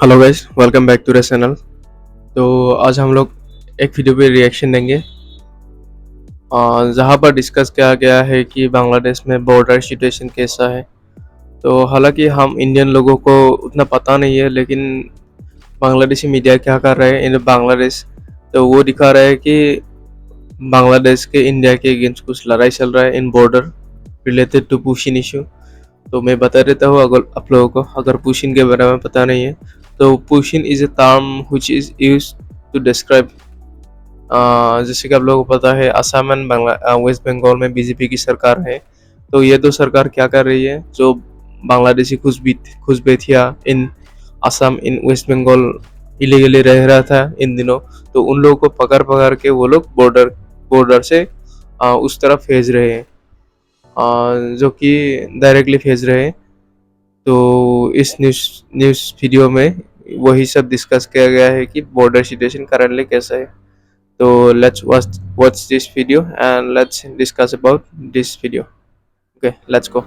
Hello guys, welcome back to the channel. तो आज हम लोग एक वीडियो पे रिएक्शन देंगे जहाँ पर डिस्कस किया गया है कि बांग्लादेश में बॉर्डर सिचुएशन कैसा है। तो हालांकि हम इंडियन लोगों को उतना पता नहीं है, लेकिन बांग्लादेशी मीडिया क्या कर रहा है इन बांग्लादेश, तो वो दिखा रहा है कि बांग्लादेश के इंडिया के अगेंस्ट कुछ लड़ाई चल रहा है इन बॉर्डर रिलेटेड टू पुशिन इशू। तो मैं बता देता हूँ अगर आप लोगों को अगर पुशिन के बारे में पता नहीं है, तो pushing is a term which is use to describe, जैसे कि आप लोगों को पता है असम एंड वेस्ट बंगाल में बीजेपी की सरकार है। तो ये दो सरकार क्या कर रही है, जो बांग्लादेशी घुसपैठिया इन असम इन वेस्ट बंगाल इलीगली रह रहा था इन दिनों, तो उन लोगों को पकड़ पकड़ के वो लोग बॉर्डर से उस तरफ भेज रहे हैं, जो कि डायरेक्टली भेज रहे हैं। तो इस न्यूज़ वीडियो में वही सब डिस्कस किया गया है कि बॉर्डर सिचुएशन करंटली कैसा है। तो let's watch this video and let's discuss about this video. Okay, let's go.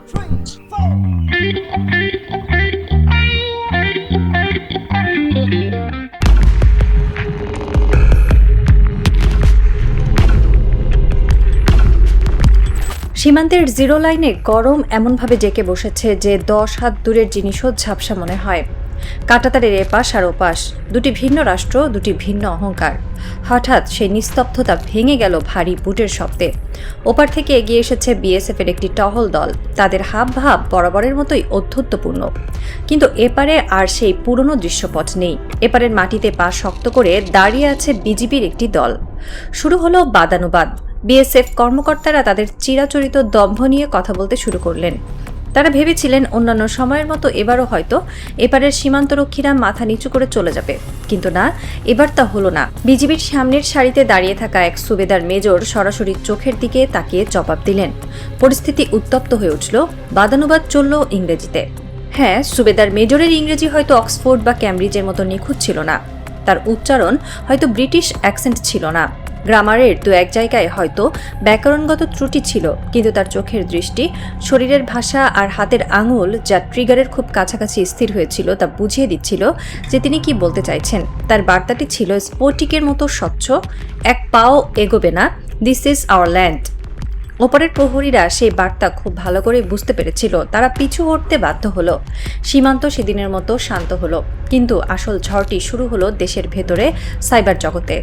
সীমান্তের জিরো লাইনে গরম এমনভাবে জেঁকে বসেছে যে 10 হাত দূরের জিনিসও ঝাপসা মনে হয়। কাঁটাতারের এপাশ আর ওপাশ, দুটি ভিন্ন রাষ্ট্র, দুটি ভিন্ন অহংকার। হঠাৎ সেই নিস্তব্ধতা ভেঙে গেল ভারী বুটের শব্দে। ওপার থেকে এগিয়ে এসেছে বিএসএফের একটি টহল দল। তাদের হাবভাব বরাবরের মতোই অধ্যত্বপূর্ণ, কিন্তু এপারে আর সেই পুরনো দৃশ্যপট নেই। এপারের মাটিতে পা শক্ত করে দাঁড়িয়ে আছে বিজিবির একটি দল। শুরু হলো বাদানুবাদ। বিএসএফ কর্মকর্তারা তাদের চিরাচরিত দম্ভ নিয়ে কথা বলতে শুরু করলেন। তারা ভেবেছিলেন অন্যান্য সময়ের মতো এবারও হয়তো এপারের সীমান্তরক্ষীরা মাথা নিচু করে চলে যাবে, কিন্তু না, এবার তা হলো না। বিজিবির সামনের সারিতে দাঁড়িয়ে থাকা এক সুবেদার মেজর সরাসরি চোখের দিকে তাকিয়ে জবাব দিলেন। পরিস্থিতি উত্তপ্ত হয়ে উঠল। বাদানুবাদ চলল ইংরেজিতে। হ্যাঁ, সুবেদার মেজরের ইংরেজি হয়তো অক্সফোর্ড বা ক্যামব্রিজের মতো নিখুঁত ছিল না, তার উচ্চারণ হয়তো ব্রিটিশ অ্যাকসেন্ট ছিল না, গ্রামারের দু এক জায়গায় হয়তো ব্যাকরণগত ত্রুটি ছিল, কিন্তু তার চোখের দৃষ্টি, শরীরের ভাষা আর হাতের আঙুল যা ট্রিগারের খুব কাছাকাছি স্থির হয়েছিল তা বুঝিয়ে দিচ্ছিল যে তিনি কি বলতে চাইছেন। তার বার্তাটি ছিল স্ফটিকের মতো স্বচ্ছ, এক পাও এগোবে না, দিস ইজ আওয়ার ল্যান্ড। ওপরের প্রহরীরা সেই বার্তা খুব ভালো করে বুঝতে পেরেছিল। তারা পিছু হটতে বাধ্য হলো। সীমান্ত সেদিনের মতো শান্ত হলো, কিন্তু আসল ঝড়টি শুরু হলো দেশের ভেতরে, সাইবার জগতে।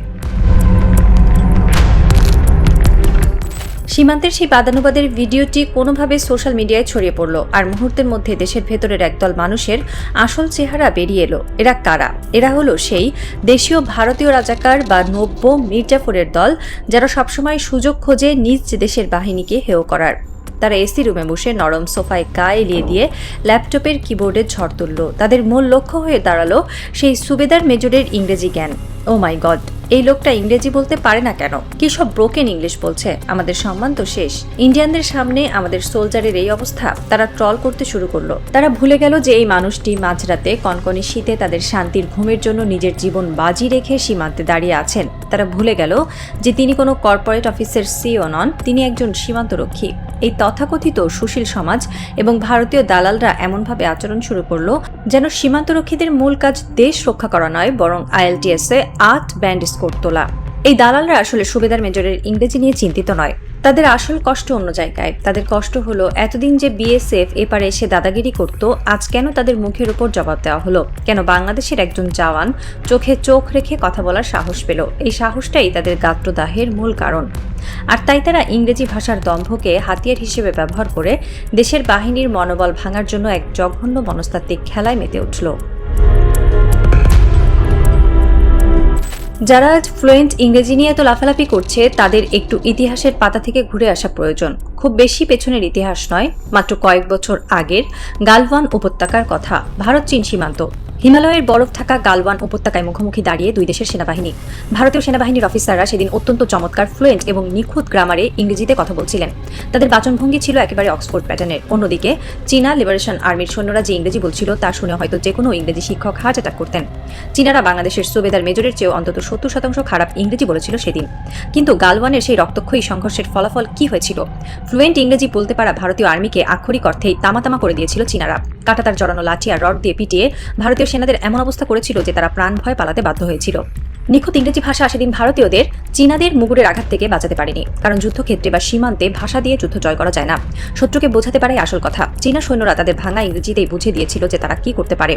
সীমান্তের সেই বাদানুবাদের ভিডিওটি কোনোভাবে সোশ্যাল মিডিয়ায় ছড়িয়ে পড়ল, আর মুহূর্তের মধ্যে দেশের ভেতরের একদল মানুষের আসল চেহারা বেরিয়ে এলো। এরা কারা? এরা হলো সেই দেশীয় ভারতীয় রাজাকার বা নব্য মির্জাফরের দল, যারা সবসময় সুযোগ খোঁজে নিজ দেশের বাহিনীকে হেয় করার। তারা এসি রুমে বসে নরম সোফায় গা এলিয়ে দিয়ে ল্যাপটপের কিবোর্ডে ঝড় তুলল। তাদের মূল লক্ষ্য হয়ে দাঁড়ালো সেই সুবেদার মেজরের ইংরেজি জ্ঞান। ও মাই গড, এই লোকটা ইংরেজি বলতে পারে না কেন? কি সব ব্রোকেন ইংলিশ বলছে? আমাদের সম্মান তো শেষ। ইন্ডিয়ানদের সামনে আমাদের সোলজারের এই অবস্থা। তারা ট্রল করতে শুরু করলো। তারা ভুলে গেল যে এই মানুষটি মাঝরাতে কনকনে শীতে তাদের শান্তির ঘুমের জন্য নিজের জীবন বাজি রেখে সীমান্তে দাঁড়িয়ে আছেন। তারা ভুলে গেল যে তিনি কোনো কর্পোরেট অফিসের সিইও নন, তিনি একজন সীমান্তরক্ষী। এই তথাকথিত সুশীল সমাজ এবং ভারতীয় দালালরা এমনভাবে আচরণ শুরু করলো যেন সীমান্তরক্ষীদের মূল কাজ দেশ রক্ষা করা নয়, বরং IELTS-এ 8 ব্যান্ড স্কোর তোলা। এই দালালরা আসলে সুবেদার মেজরের ইংরেজি নিয়ে চিন্তিত নয়। তাদের আসল কষ্ট অন্য জায়গায়। তাদের কষ্ট হলো এতদিন যে বিএসএফ এপারে এসে দাদাগিরি করত, আজ কেন তাদের মুখের উপর জবাব দেওয়া হলো? কেন বাংলাদেশের একজন জওয়ান চোখে চোখ রেখে কথা বলার সাহস পেল? এই সাহসটাই তাদের গাত্রদাহের মূল কারণ। আর তাই তারা ইংরেজি ভাষার দম্ভকে হাতিয়ার হিসেবে ব্যবহার করে দেশের বাহিনীর মনোবল ভাঙার জন্য এক জঘন্য মনস্তাত্ত্বিক খেলায় মেতে উঠল। যারা আজ ফ্লুয়েন্ট ইংরেজি নিয়ে এত লাফালাফি করছে, তাদের একটু ইতিহাসের পাতা থেকে ঘুরে আসা প্রয়োজন। খুব বেশি পেছনের ইতিহাস নয়, মাত্র কয়েক বছর আগের গালওয়ান উপত্যকার কথা। ভারত চীন সীমান্ত। হিমালয়ের বরফ থাকা গালওয়ান উপত্যকায় মুখোমুখি দাঁড়িয়ে দুই দেশের সেনাবাহিনী। ভারতীয় সেনাবাহিনীর অফিসাররা সেদিন অত্যন্ত চমৎকার ফ্লুয়েন্ট এবং নিখুঁত গ্রামারে ইংরেজিতে কথা বলছিলেন। তাদের বাচনভঙ্গি ছিল একেবারে অক্সফোর্ড প্যাটার্নের। অন্যদিকে চীনা লিবারেশন আর্মির সৈন্যরা যে ইংরেজি বলছিল তা শুনে হয়তো যে কোনো ইংরেজি শিক্ষক হার্ট অ্যাটাক করতেন। চীনারা বাংলাদেশের সুবেদার মেজরের চেয়েও অন্তত 70% খারাপ ইংরেজি বলেছিল সেদিন। কিন্তু গালওয়ানের সেই রক্তক্ষয়ী সংঘর্ষের ফলাফল কি হয়েছিল? ফ্লুয়েন্ট ইংরেজি বলতে পারা ভারতীয় আর্মিকে আক্ষরিক অর্থেই তামাতামা করে দিয়েছিল চীনারা। কাঁটাতার জড়ানো লাঠি আর রড দিয়ে পিটিয়ে ভারতীয় সেনাদের এমন অবস্থা করেছিল যে তারা প্রাণ ভয় পালাতে বাধ্য হয়েছিল। নিখুঁত ইংরেজি ভাষা সেদিন ভারতীয়দের চীনাদের মুগুরের আঘাত থেকে বাঁচাতে পারেনি, কারণ যুদ্ধক্ষেত্রে বা সীমান্তে ভাষা দিয়ে যুদ্ধ জয় করা যায় না। শত্রুকে বোঝাতে পারে আসল কথা। চীনা সৈন্যরা তাদের ভাঙা ইংরেজিতেই বুঝিয়ে দিয়েছিল যে তারা কি করতে পারে।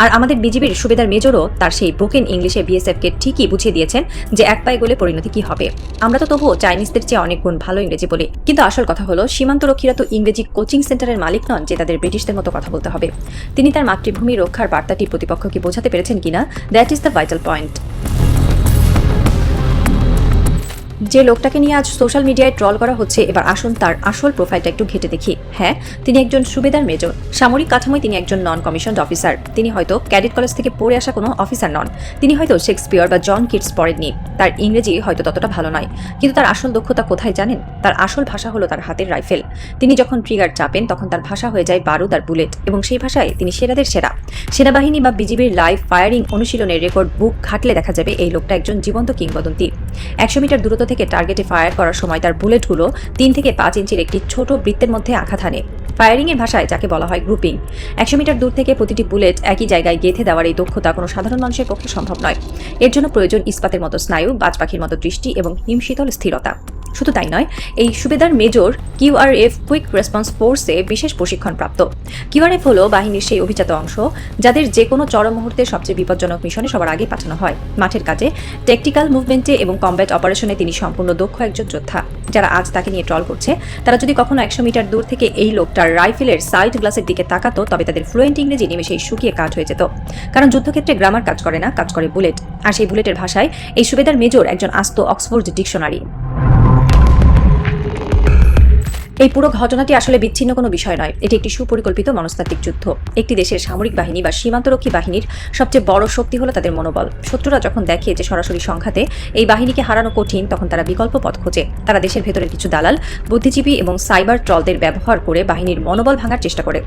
আর আমাদের বিজিবির সুবেদার মেজরও তার সেই ব্রোকেন ইংলিশে বিএসএফকে ঠিকই বুঝিয়ে দিয়েছেন যে এক পায়ে গেলে পরিণতি কি হবে। আমরা তো তবুও চাইনিজদের চেয়ে অনেক গুণ ভালো ইংরেজি বলি, কিন্তু আসল কথা হলো সীমান্তরক্ষীরা তো ইংরেজি কোচিং সেন্টারের মালিক নন যে তাদের ব্রিটিশদের মতো কথা বলতে হবে। তিনি তার মাতৃভূমি রক্ষার বার্তাটি প্রতিপক্ষকে বোঝাতে পেরেছেন কিনা, that is the vital point. যে লোকটাকে নিয়ে আজ সোশ্যাল মিডিয়ায় ট্রল করা হচ্ছে, এবার আসুন তার আসল প্রোফাইলটা একটু ঘেটে দেখি। হ্যাঁ, তিনি একজন সুবেদার মেজর। সামরিক কাঠামোয় তিনি একজন নন কমিশনড অফিসার। তিনি হয়তো ক্যাডেট কলেজ থেকে পড়ে আসা কোনো অফিসার নন। তিনি হয়তো শেক্সপিয়ার বা জন কিটস পড়েননি। তার ইংরেজি হয়তো ততটা ভালো নয়, কিন্তু তার আসল দক্ষতা কোথায় জানেন? তার আসল ভাষা হলো তার হাতের রাইফেল। তিনি যখন ট্রিগার চাপেন তখন তার ভাষা হয়ে যায় বারুদ আর বুলেট, এবং সেই ভাষায় তিনি সেরাদের সেরা। সেনাবাহিনী বা বিজিবির লাইভ ফায়ারিং অনুশীলনের রেকর্ড বুক ঘাটলে দেখা যাবে এই লোকটা একজন জীবন্ত কিংবদন্তি। 100 মিটার দূরত্ব থেকে টার্গেটে ফায়ার করার সময় তার বুলেটগুলো 3 থেকে 5 ইঞ্চির একটি ছোট বৃত্তের মধ্যে আঘাত হানে। ফায়ারিং এর ভাষায় যাকে বলা হয় গ্রুপিং। 100 মিটার দূর থেকে প্রতিটি বুলেট একই জায়গায় গেঁথে দেওয়ার এই দক্ষতা কোনো সাধারণ মানুষের পক্ষে সম্ভব নয়। এর জন্য প্রয়োজন ইস্পাতের মতো স্নায়ু, বাজ পাখির মতো দৃষ্টি এবং হিমশীতল স্থিরতা। শুধু তাই নয়, এই সুবেদার মেজর কিউআরএফ কুইক রেসপন্স ফোর্সে বিশেষ প্রশিক্ষণ প্রাপ্ত। কিউআরএফ হলো বাহিনীর সেই অভিজাত অংশ যাদের যে কোনো চরম মুহূর্তে সবচেয়ে বিপজ্জনক মিশনে সবার আগে পাঠানো হয়। মাঠের কাজে, ট্যাকটিক্যাল মুভমেন্টে এবং কমব্যাট অপারেশনে তিনি সম্পূর্ণ দক্ষ একজন যোদ্ধা। যারা আজ তাকে নিয়ে ট্রল করছে, তারা যদি কখনো 100 মিটার দূর থেকে এই লোকটার রাইফেলের সাইড গ্লাসের দিকে তাকাতো, তবে তাদের ফ্লুয়েন্ট ইংরেজি নিমেষেই শুকিয়ে কাঠ হয়ে যেত। কারণ যুদ্ধক্ষেত্রে গ্রামার কাজ করে না, কাজ করে বুলেট। আর সেই বুলেটের ভাষায় এই সুবেদার মেজর একজন আস্ত অক্সফোর্ড ডিকশনারি। এই পুরো ঘটনাটি আসলে বিচ্ছিন্ন কোনো বিষয় নয়, এটি একটি সুপরিকল্পিত মনস্তাত্ত্বিক যুদ্ধ। একটি দেশের সামরিক বাহিনী বা সীমান্তরক্ষী বাহিনীর সবচেয়ে বড় শক্তি হলো তাদের মনোবল। শত্রুরা যখন দেখে যে সরাসরি সংঘাতে এই বাহিনীকে হারানো কঠিন, তখন তারা বিকল্প পথ খোঁজে। তারা দেশের ভেতরের কিছু দালাল, বুদ্ধিজীবী এবং সাইবার ট্রলদের ব্যবহার করে বাহিনীর মনোবল ভাঙার চেষ্টা করে।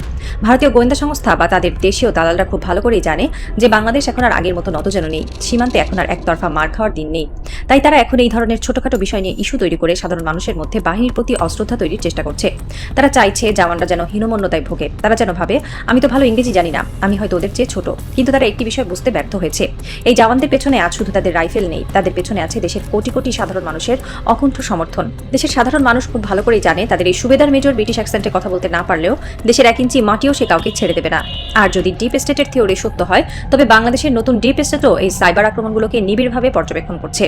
ভারতীয় গোয়েন্দা সংস্থা বা তাদের দেশীয় দালালরা খুব ভালো করেই জানে যে বাংলাদেশ এখন আর আগের মতো নতজানু নেই, সীমান্তে এখন আর একতরফা মার খাওয়ার দিন নেই। তাই তারা এখন এই ধরনের ছোটখাটো বিষয় নিয়ে ইস্যু তৈরি করে সাধারণ মানুষের মধ্যে বাহিনীর প্রতি অশ্রদ্ধা তৈরির চেষ্টা করছে। তারা চাইছে জওয়ানরা যেন হীনমন্যতায় ভোগে। তারা যেন ভাবে, আমি তো ভালো ইংরেজি জানি না, আমি হয়তো ওদের চেয়ে ছোট। কিন্তু তারা একটি বিষয় বুঝতে ব্যর্থ হয়েছে, এই জওয়ানদের পেছনে আজ শুধু তাদের রাইফেল নেই, তাদের পেছনে আছে দেশের কোটি কোটি সাধারণ মানুষের অকুণ্ঠ সমর্থন। দেশের সাধারণ মানুষ খুব ভালো করেই জানে তাদের এই সুবেদার মেজর ব্রিটিশ অ্যাকসেন্টে কথা বলতে না পারলেও দেশের 1 ইঞ্চি মাটিও সে কাউকে ছেড়ে দেবে না। আর যদি ডিপ স্টেটের থিওরি সত্য হয়, তবে বাংলাদেশের নতুন ডিপ স্টেটও এই সাইবার আক্রমণগুলোকে নিবিড়ভাবে পর্যবেক্ষণ করছে।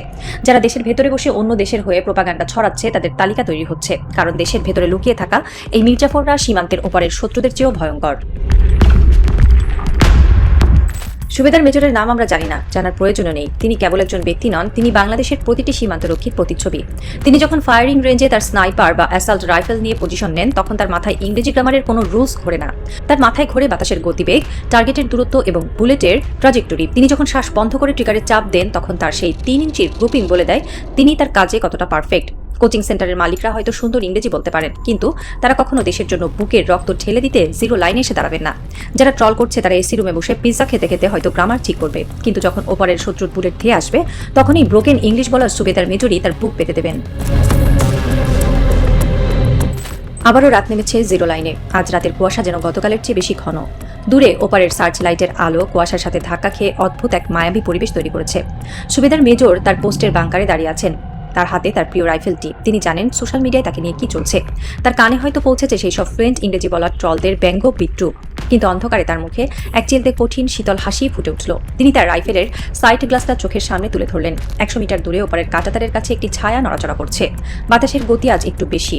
যারা দেশের ভেতরে বসে অন্য দেশের হয়ে প্রোপাগান্ডা ছড়াচ্ছে, তাদের তালিকা তৈরি হচ্ছে, কারণ দেশের ভেতরে লুকিয়ে থাকা এই মির্জাফররা সীমান্তের ওপারের শত্রুদের চেয়েও ভয়ঙ্কর। সুবেদার মেজরের নাম আমরা জানি না, জানার প্রয়োজনও নেই। তিনি কেবল একজন ব্যক্তি নন, তিনি বাংলাদেশের প্রতিটি সীমান্তরক্ষীর প্রতিচ্ছবি। তিনি যখন ফায়ারিং রেঞ্জে তার স্নাইপার বা অ্যাসাল্ট রাইফেল নিয়ে পজিশন নেন, তখন তার মাথায় ইংরেজি গ্রামারের কোনো রুলস ঘোরে না। তার মাথায় ঘোরে বাতাসের গতিবেগ, টার্গেটের দূরত্ব এবং বুলেটের ট্রাজেক্টরি। তিনি যখন শ্বাস বন্ধ করে ট্রিগারে চাপ দেন, তখন তার সেই 3 ইঞ্চির গ্রুপিং বলে দেয় তিনি তার কাজে কতটা পারফেক্ট। কোচিং সেন্টারের মালিকরা হয়তো সুন্দর ইংরেজি বলতে পারেন, কিন্তু তারা কখনো দেশের জন্য বুকের রক্ত ঠেলে দিতে জিরো লাইনে এসে দাঁড়াবেন না। যারা ট্রল করছে তারা এসি রুমে বসে পিৎজা খেতে খেতে হয়তো গ্রামার ঠিক করবে, কিন্তু যখন ওপারের শত্রুর বুলেট ধেয়ে আসবে, তখনই ব্রোকেন ইংলিশ বলার সুবেদার মেজরই তার বুক পেতে দেবেন। আবারও রাত নেমেছে জিরো লাইনে। আজ রাতের কুয়াশা যেন গতকালের চেয়ে বেশি ঘন। দূরে ওপারের সার্চ লাইটের আলো কুয়াশার সাথে ধাক্কা খেয়ে অদ্ভুত এক মায়াবী পরিবেশ তৈরি করেছে। সুবেদার মেজর তার পোস্টের বাংকারে দাঁড়িয়ে আছেন, তার হাতে তার প্রিয় রাইফেলটি। তিনি জানেন সোশ্যাল মিডিয়ায় তাকে নিয়ে কি চলছে। তার কানে হয়তো পৌঁছেছে সেই সব ফ্লুয়েন্ট ইংরেজি বলা ট্রলদের ব্যঙ্গ বিদ্রুপ, কিন্তু অন্ধকারে তার মুখে এক চিলতে কঠিন শীতল হাসি ফুটে উঠল। তিনি তার রাইফেলের সাইড গ্লাসটা চোখের সামনে তুলে ধরলেন। 100 মিটার দূরে ওপারের কাঁটাতারের কাছে একটি ছায়া নড়াচড়া করছে। বাতাসের গতি আজ একটু বেশি।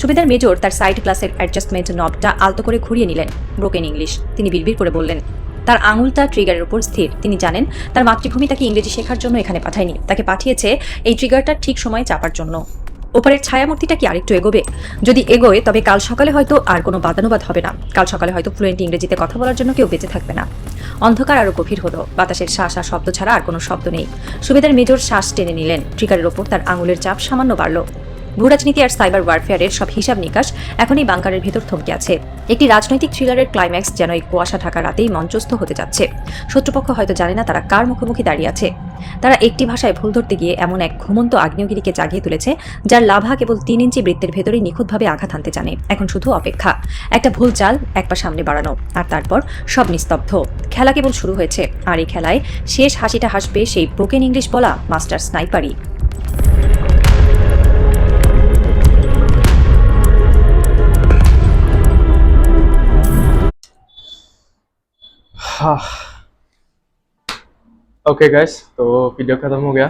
সুবেদার মেজর তার সাইড গ্লাসের অ্যাডজাস্টমেন্ট নবটা আলতো করে ঘুরিয়ে নিলেন। ব্রোকেন ইংলিশ, তিনি বিড়বিড় করে বললেন। তার আঙুলটা ট্রিগারের উপর স্থির। তিনি জানেন তার মাতৃভূমি তাকে ইংরেজি শেখার জন্য এখানে পাঠায়নি, তাকে পাঠিয়েছে এই ট্রিগারটা ঠিক সময়ে চাপার জন্য। ওপারের ছায়ামূর্তিটা কি আরেকটু এগোবে? যদি এগোয়, তবে কাল সকালে হয়তো আর কোনো বাদানুবাদ হবে না। কাল সকালে হয়তো ফ্লুয়েন্ট ইংরেজিতে কথা বলার জন্য কেউ বেঁচে থাকবে না। অন্ধকার আরো গভীর হলো। বাতাসের শ্বাস আর শব্দ ছাড়া আর কোনো শব্দ নেই। সুবেদার মেজর শ্বাস টেনে নিলেন। ট্রিগারের ওপর তার আঙুলের চাপ সামান্য বাড়ল। ভূরাজনীতি আর সাইবার ওয়ারফেয়ারের সব হিসাব নিকাশ এখন এই বাংকারের ভেতর থমকে আছে। একটি রাজনৈতিক থ্রিলারের ক্লাইম্যাক্স যেন এই কুয়াশা ঢাকা রাতেই মঞ্চস্থ হতে যাচ্ছে। শত্রুপক্ষ হয়তো জানে না তারা কার মুখোমুখি দাঁড়িয়ে আছে। তারা একটি ভাষায় ভুল ধরতে গিয়ে এমন এক ঘুমন্ত আগ্নেয়গিরিকে জাগিয়ে তুলেছে, যার লাভা কেবল 3 ইঞ্চি বৃত্তের ভেতরেই নিখুঁতভাবে আঘাত হানতে জানে। এখন শুধু অপেক্ষা, একটা ভুল চাল এক পা সামনে বাড়ানো, আর তারপর সব নিস্তব্ধ। খেলা কেবল শুরু হয়েছে, আর এই খেলায় শেষ হাসিটা হাসবে সেই ব্রোকেন ইংলিশ বলা মাস্টার স্নাইপারই। ओके गाइस, तो वीडियो ख़त्म हो गया।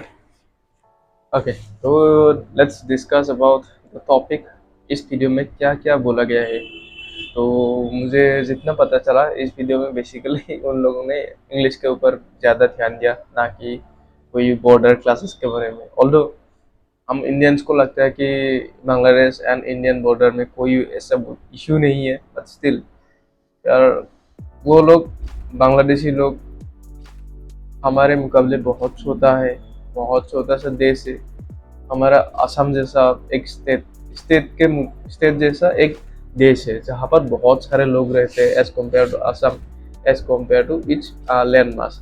ओके, तो let's discuss about the topic. इस वीडियो में क्या क्या बोला गया है। तो मुझे जितना पता चला, इस वीडियो में बेसिकली उन लोगों ने इंग्लिश के ऊपर ज़्यादा ध्यान दिया, ना कि कोई बॉर्डर क्लासेस के बारे में। ऑल्दो हम इंडियंस को लगता है कि बांग्लादेश एंड इंडियन बॉर्डर में कोई ऐसा इशू नहीं है, बट स्टिल यार वो लोग, बांग्लादेशी लोग हमारे मुकाबले बहुत छोटा है, बहुत छोटा सा देश है। हमारा असम जैसा एक स्टेट जैसा एक देश है, जहाँ पर बहुत सारे लोग रहते हैं as compare to Assam, as compare to each land mass.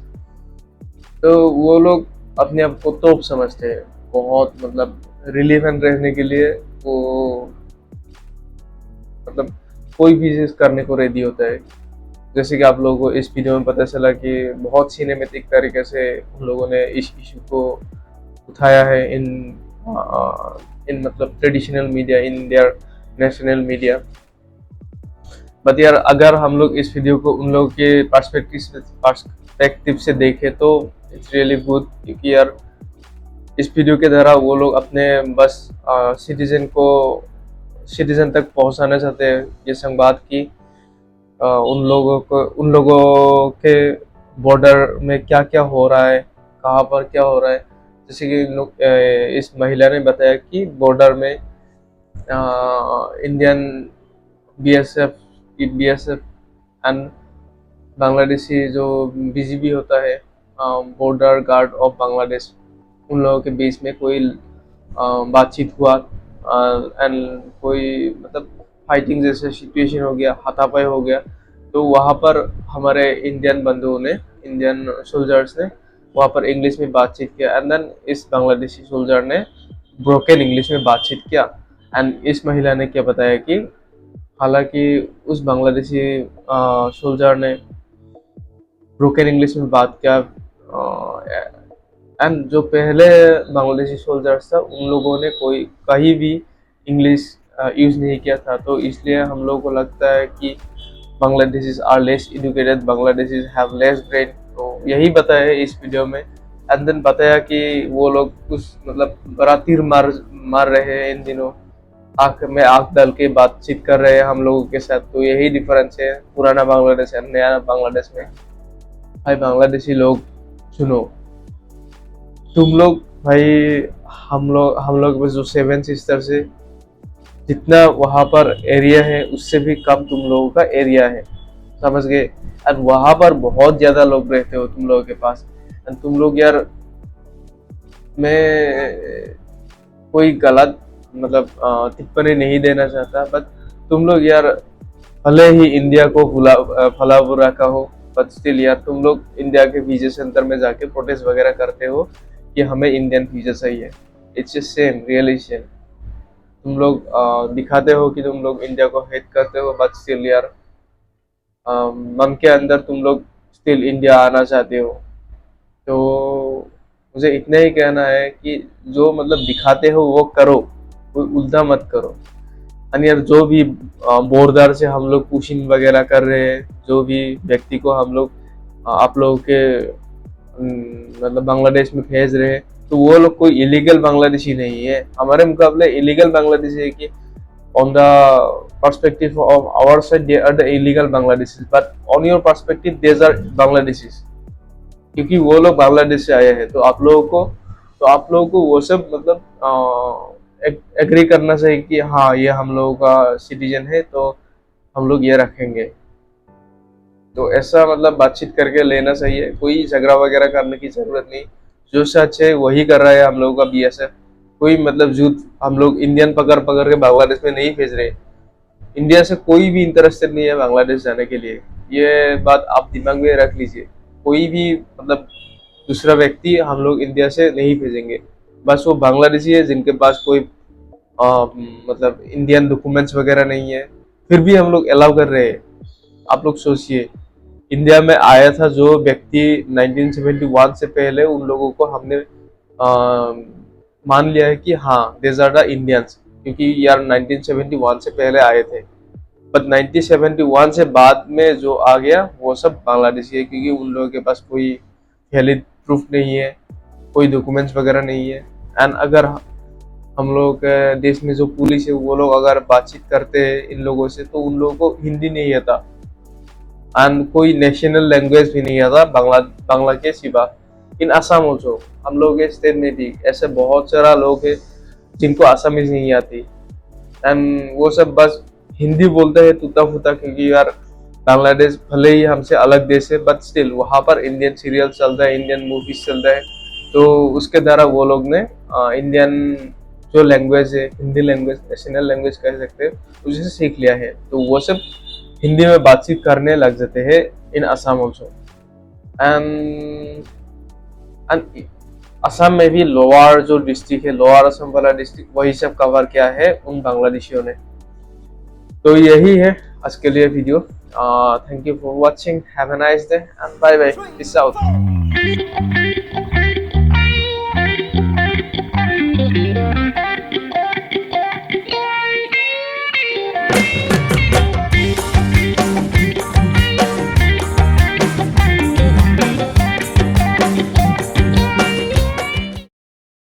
तो वो लोग अपने आप को तोप समझते हैं, बहुत मतलब रिलीवेंट रहने के लिए वो मतलब कोई भी चीज़ करने को रेडी होता है। जैसे कि आप लोगों को इस वीडियो में पता चला कि बहुत सिनेमेटिक तरीके से उन लोगों ने इस इशू को उठाया है इन मतलब traditional media, in their national media. But यार अगर हम लोग इस वीडियो को उन लोगों के पर्सपेक्टिव से देखें तो इट्स रियली गुड, क्योंकि यार इस वीडियो के द्वारा वो लोग अपने बस सिटीजन तक पहुंचाना चाहते हैं ये संवाद की उन लोगों के बॉर्डर में क्या क्या हो रहा है, कहाँ पर क्या हो रहा है। जैसे कि इस महिला ने बताया कि बॉर्डर में इंडियन बीएसएफ एंड बांग्लादेशी जो बीजीबी होता है, बॉर्डर गार्ड ऑफ बांग्लादेश, उन लोगों के बीच में कोई बातचीत हुआ एंड कोई मतलब फाइटिंग जैसे सिचुएशन हो गया, हाथापाई हो गया। तो वहाँ पर हमारे इंडियन बंधुओं ने, इंडियन सोल्जर्स ने वहाँ पर इंग्लिश में बातचीत किया, एंड देन इस बांग्लादेशी सोल्जर ने ब्रोकन इंग्लिश में बातचीत किया। एंड इस महिला ने क्या बताया कि हालांकि उस बांग्लादेशी सोल्जर ने ब्रोकन इंग्लिश में बात किया, एंड जो पहले बांग्लादेशी सोल्जर्स था उन लोगों ने कहीं भी इंग्लिश यूज़ नहीं किया था। तो इसलिए हम लोगों को लगता है कि Bangladeshis are less educated, Bangladeshis have less brain. तो यही बताया इस वीडियो में। एंड देन बताया कि वो लोग कुछ मतलब बड़ा तीर मार रहे हैं इन दिनों, आँख में आँख डाल के बातचीत कर रहे हैं हम लोगों के साथ। तो यही डिफरेंस है पुराना बांग्लादेश और नया बांग्लादेश में। भाई बांग्लादेशी लोग सुनो, तुम लोग भाई हम लोग बस जो 7 सिस्टर्स है, जितना वहाँ पर एरिया है उससे भी कम तुम लोगों का एरिया है, समझ गए। और वहाँ पर बहुत ज्यादा लोग रहते हो तुम लोगों के पास। और तुम लोग यार, मैं कोई गलत मतलब टिप्पणी नहीं देना चाहता, बट तुम लोग यार भले ही इंडिया को भला बुरा कहो, बट स्टिल यार तुम लोग इंडिया के वीजा सेंटर में जाके प्रोटेस्ट वगैरह करते हो कि हमें इंडियन वीजा चाहिए। It's a same, really same. तुम लोग दिखाते हो कि तुम लोग इंडिया को हेट करते हो, बट स्टिल यार मन के अंदर तुम लोग स्टिल इंडिया आना चाहते हो। तो मुझे इतना ही कहना है कि जो मतलब दिखाते हो वो करो, कोई उल्टा मत करो। और यार जो भी बॉर्डर से हम लोग पुशिंग वगैरह कर रहे हैं, जो भी व्यक्ति को हम लोग आप लोगों के मतलब बांग्लादेश में भेज रहे हैं, तो वो लोग कोई इलीगल बांग्लादेशी नहीं है। हमारे मुकाबले इलीगल बांग्लादेशी है कि on the perspective of our side they are the illegal Bangladeshis, but on your perspective these are Bangladeshis, क्योंकि वो लोग बांग्लादेश से आए हैं। तो आप लोगों को वो सब मतलब एग्री करना चाहिए कि हाँ ये हम लोगों का सिटीजन है, तो हम लोग ये रखेंगे। तो ऐसा मतलब बातचीत करके लेना चाहिए, कोई झगड़ा वगैरह करने की जरूरत नहीं। जो सच है वही कर रहा है हम लोगों का बीएसएफ। कोई मतलब यूथ हम लोग इंडियन पकड़ पकड़ के बांग्लादेश में नहीं भेज रहे। इंडिया से कोई भी इंटरेस्टेड नहीं है बांग्लादेश जाने के लिए। ये बात आप दिमाग में रख लीजिए। कोई भी मतलब दूसरा व्यक्ति हम लोग इंडिया से नहीं भेजेंगे। बस वो बांग्लादेशी है जिनके पास कोई मतलब इंडियन डॉक्यूमेंट्स वगैरह नहीं है, फिर भी हम लोग अलाउ कर रहे हैं। आप लोग सोचिए, इंडिया में आया था जो व्यक्ति 1971 से पहले, उन लोगों को हमने मान लिया है कि हाँ देज आर द इंडियंस, क्योंकि यार 1971 से पहले आए थे। बट 1971 से बाद में जो आ गया वो सब बांग्लादेशी है, क्योंकि उन लोगों के पास कोई वैलिड प्रूफ नहीं है, कोई डॉक्यूमेंट्स वगैरह नहीं है। एंड अगर हम लोग के देश में जो पुलिस है वो लोग अगर बातचीत करते हैं इन लोगों से, तो उन लोगों को हिंदी नहीं आता एंड कोई नेशनल लैंग्वेज भी नहीं आता बांग्ला के सिवा। इन असम ऑल्सो, हम लोग के स्टेट में भी ऐसे बहुत सारा लोग हैं जिनको आसामीज नहीं आती, एंड वो सब बस हिंदी बोलते हैं टूटा फूटा, क्योंकि यार बांग्लादेश भले ही हमसे अलग देश है बट स्टिल वहाँ पर इंडियन सीरियल चलता है, इंडियन मूवीज चलता है, तो उसके द्वारा वो लोग ने इंडियन जो लैंग्वेज है, हिंदी लैंग्वेज, नेशनल लैंग्वेज कह सकते हैं, उसे सीख लिया है। तो वो सब हिंदी में बातचीत करने लग जाते हैं इन असम ऑल्सो। एंड असम में भी लोअर जो डिस्ट्रिक्ट है, लोअर असम वाला डिस्ट्रिक्ट, वही सब कवर किया है उन बांग्लादेशियों ने। तो यही है आज के लिए video. Thank you for watching, have a nice day and bye bye, peace out.